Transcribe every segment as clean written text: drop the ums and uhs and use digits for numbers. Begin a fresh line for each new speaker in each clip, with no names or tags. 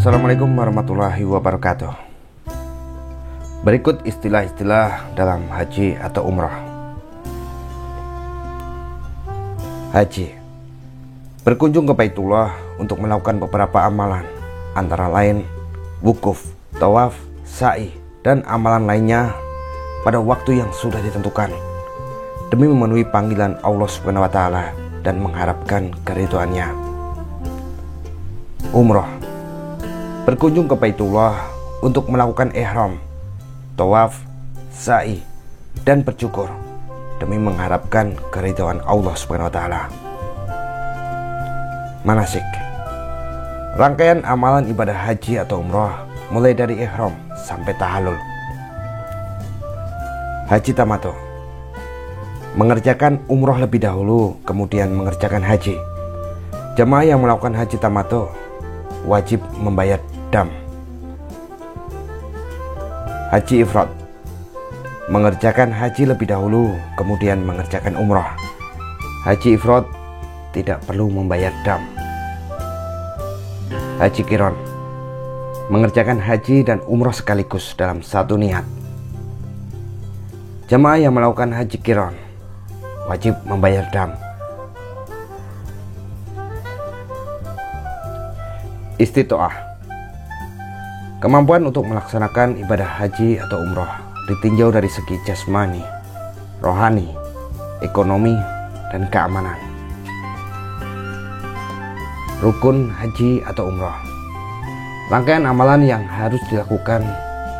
Assalamualaikum warahmatullahi wabarakatuh. Berikut istilah-istilah dalam haji atau umrah. Haji, berkunjung ke Baitullah untuk melakukan beberapa amalan, antara lain wukuf, tawaf, sa'i, dan amalan lainnya pada waktu yang sudah ditentukan, demi memenuhi panggilan Allah Subhanahu wa Ta'ala dan mengharapkan keridhaannya. Umrah, berkunjung ke Baitullah untuk melakukan ihram, tawaf, sa'i, dan bersyukur demi mengharapkan keridhaan Allah Subhanahu wa Ta'ala. Manasik, rangkaian amalan ibadah haji atau umrah mulai dari ihram sampai tahallul. Haji tamattu, mengerjakan umrah lebih dahulu kemudian mengerjakan haji. Jemaah yang melakukan haji tamattu wajib membayar dam. Haji ifrad, mengerjakan haji lebih dahulu kemudian mengerjakan umrah. Haji ifrad tidak perlu membayar dam. Haji qiran, mengerjakan haji dan umrah sekaligus dalam satu niat. Jemaah yang melakukan haji qiran wajib membayar dam. Istitoah, kemampuan untuk melaksanakan ibadah haji atau umrah ditinjau dari segi jasmani, rohani, ekonomi, dan keamanan. Rukun haji atau umrah, rangkaian amalan yang harus dilakukan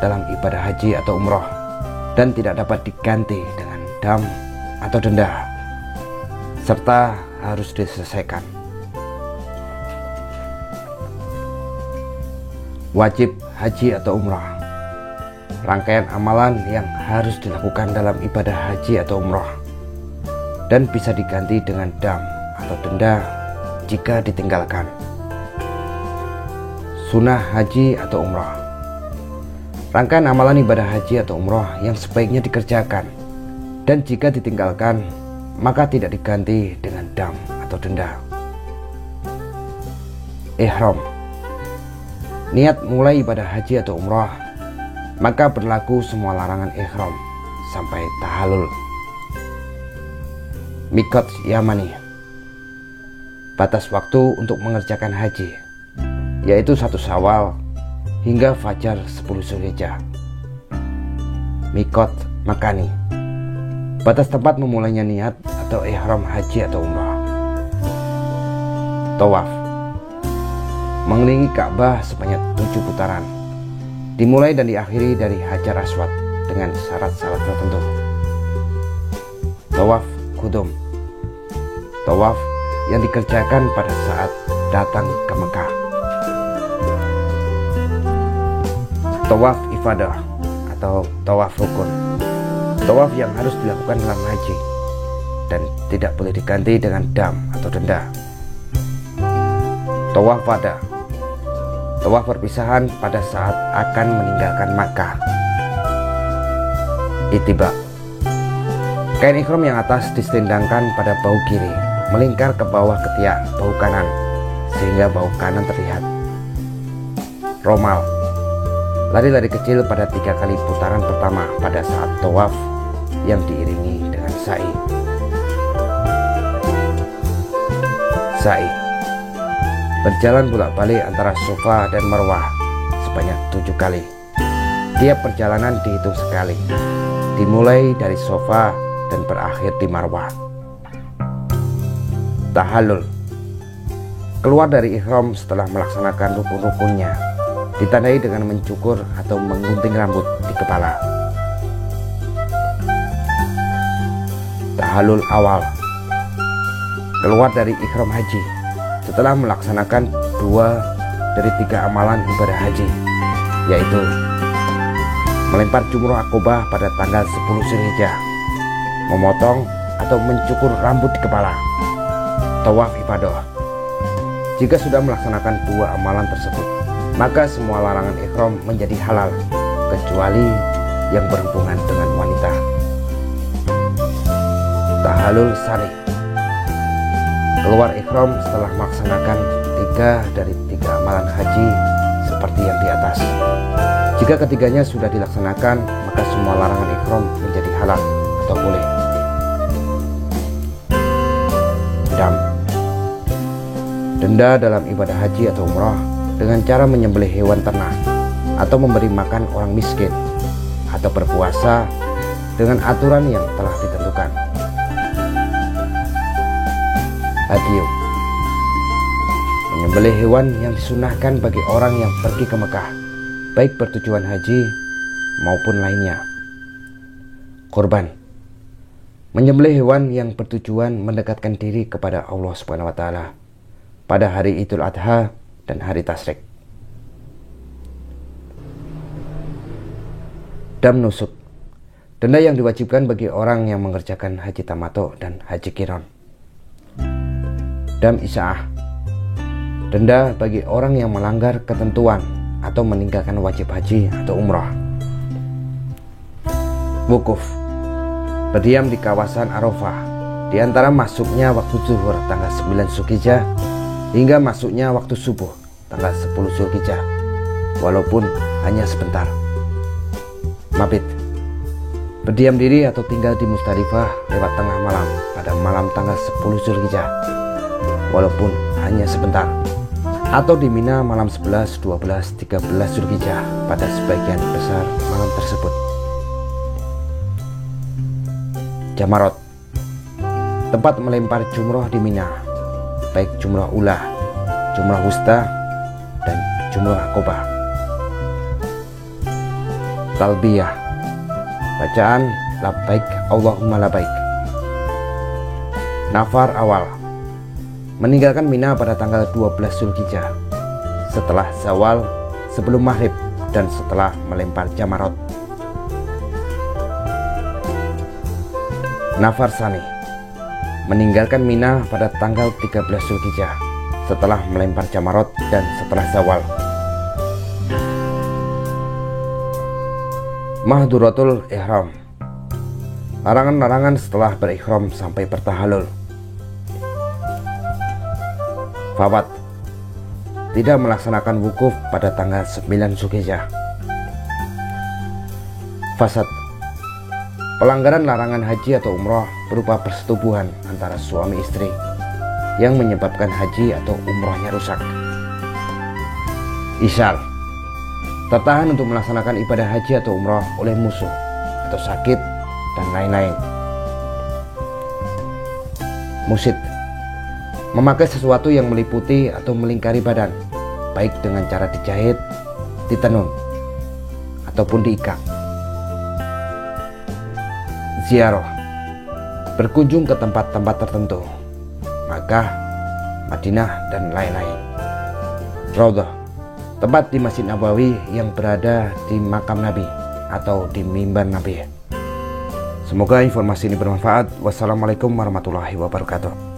dalam ibadah haji atau umrah dan tidak dapat diganti dengan dam atau denda, serta harus diselesaikan. Wajib haji atau umrah, rangkaian amalan yang harus dilakukan dalam ibadah haji atau umrah dan bisa diganti dengan dam atau denda jika ditinggalkan. Sunnah haji atau umrah, rangkaian amalan ibadah haji atau umrah yang sebaiknya dikerjakan dan jika ditinggalkan maka tidak diganti dengan dam atau denda. Ihram, niat mulai ibadah haji atau umrah, maka berlaku semua larangan ihram sampai tahallul. Miqat Yamani, batas waktu untuk mengerjakan haji, yaitu 1 Syawal hingga fajar 10 Zulhijjah. Miqat Makani, batas tempat memulainya niat atau ihram haji atau umrah. Tawaf, mengelilingi Ka'bah sebanyak 7 putaran, dimulai dan diakhiri dari Hajar Aswad dengan syarat-syarat tertentu. Tawaf Qudum, tawaf yang dikerjakan pada saat datang ke Mekah. Tawaf ifadah atau tawaf rukun, tawaf yang harus dilakukan dalam haji dan tidak boleh diganti dengan dam atau denda. Tawaf wada, tawaf perpisahan pada saat akan meninggalkan Makkah. Ittiba, kain ihram yang atas diselendangkan pada bahu kiri, melingkar ke bawah ketiak bahu kanan sehingga bahu kanan terlihat. Romal, lari-lari kecil pada 3 kali putaran pertama pada saat tawaf yang diiringi dengan sa'i. Sa'i, berjalan bolak-balik antara Safa dan Marwah sebanyak 7 kali. Tiap perjalanan dihitung sekali, dimulai dari Safa dan berakhir di Marwah. Tahallul, keluar dari ihram setelah melaksanakan rukun-rukunnya, ditandai dengan mencukur atau menggunting rambut di kepala. Tahallul awal, keluar dari ihram haji setelah melaksanakan 2 dari 3 amalan ibadah haji, yaitu melempar jumrah akobah pada tanggal 10 Zulhijjah, memotong atau mencukur rambut di kepala, tawaf ifadah. Jika sudah melaksanakan 2 amalan tersebut, maka semua larangan ihram menjadi halal kecuali yang berhubungan dengan wanita. Tahallul sari, keluar ihram setelah melaksanakan 3 dari 3 amalan haji seperti yang di atas. Jika ketiganya sudah dilaksanakan, maka semua larangan ihram menjadi halal atau boleh. Denda dalam ibadah haji atau umrah dengan cara menyembelih hewan ternak atau memberi makan orang miskin atau berpuasa dengan aturan yang telah ditentukan. Hadiyu, menyembelih hewan yang disunahkan bagi orang yang pergi ke Mekah, baik bertujuan haji maupun lainnya. Kurban, menyembelih hewan yang bertujuan mendekatkan diri kepada Allah Subhanahu wa Ta'ala pada hari Idul Adha dan hari Tasyrik. Dam nusuk, denda yang diwajibkan bagi orang yang mengerjakan haji tamattu dan haji qiran. Dam isaah, denda bagi orang yang melanggar ketentuan atau meninggalkan wajib haji atau umrah. Wukuf, berdiam di kawasan Arafah di antara masuknya waktu zuhur tanggal 9 Zulhijjah hingga masuknya waktu subuh tanggal 10 Zulhijjah, walaupun hanya sebentar. Mabit, berdiam diri atau tinggal di Musdalifah lewat tengah malam pada malam tanggal 10 Zulhijjah, walaupun hanya sebentar, atau di Mina malam 11, 12, 13 Zulhijjah pada sebagian besar malam tersebut. Jamarot, tempat melempar jumroh di Mina, baik jumroh ula, jumroh wusta, dan jumroh akobah. Talbiyah, bacaan labbaik Allahumma labbaik. Nafar awal, meninggalkan Mina pada tanggal 12 Zulhijjah, setelah Syawal, sebelum maghrib, dan setelah melempar jamarot. Nafar sani, meninggalkan Mina pada tanggal 13 Zulhijjah, setelah melempar jamarot dan setelah Syawal. Mahduratul ihram, larangan-larangan setelah berihram sampai bertahallul. Fawat, tidak melaksanakan wukuf pada tanggal 9 Zulhijjah. Fasad, pelanggaran larangan haji atau umrah berupa persetubuhan antara suami istri yang menyebabkan haji atau umrahnya rusak. Isyar, tertahan untuk melaksanakan ibadah haji atau umrah oleh musuh atau sakit dan lain-lain. Musid, memakai sesuatu yang meliputi atau melingkari badan, baik dengan cara dijahit, ditenun, ataupun diikat. Ziarah, berkunjung ke tempat-tempat tertentu, Makkah, Madinah, dan lain-lain. Raudhah, tempat di Masjid Nabawi yang berada di makam Nabi atau di mimbar Nabi. Semoga informasi ini bermanfaat. Wassalamualaikum warahmatullahi wabarakatuh.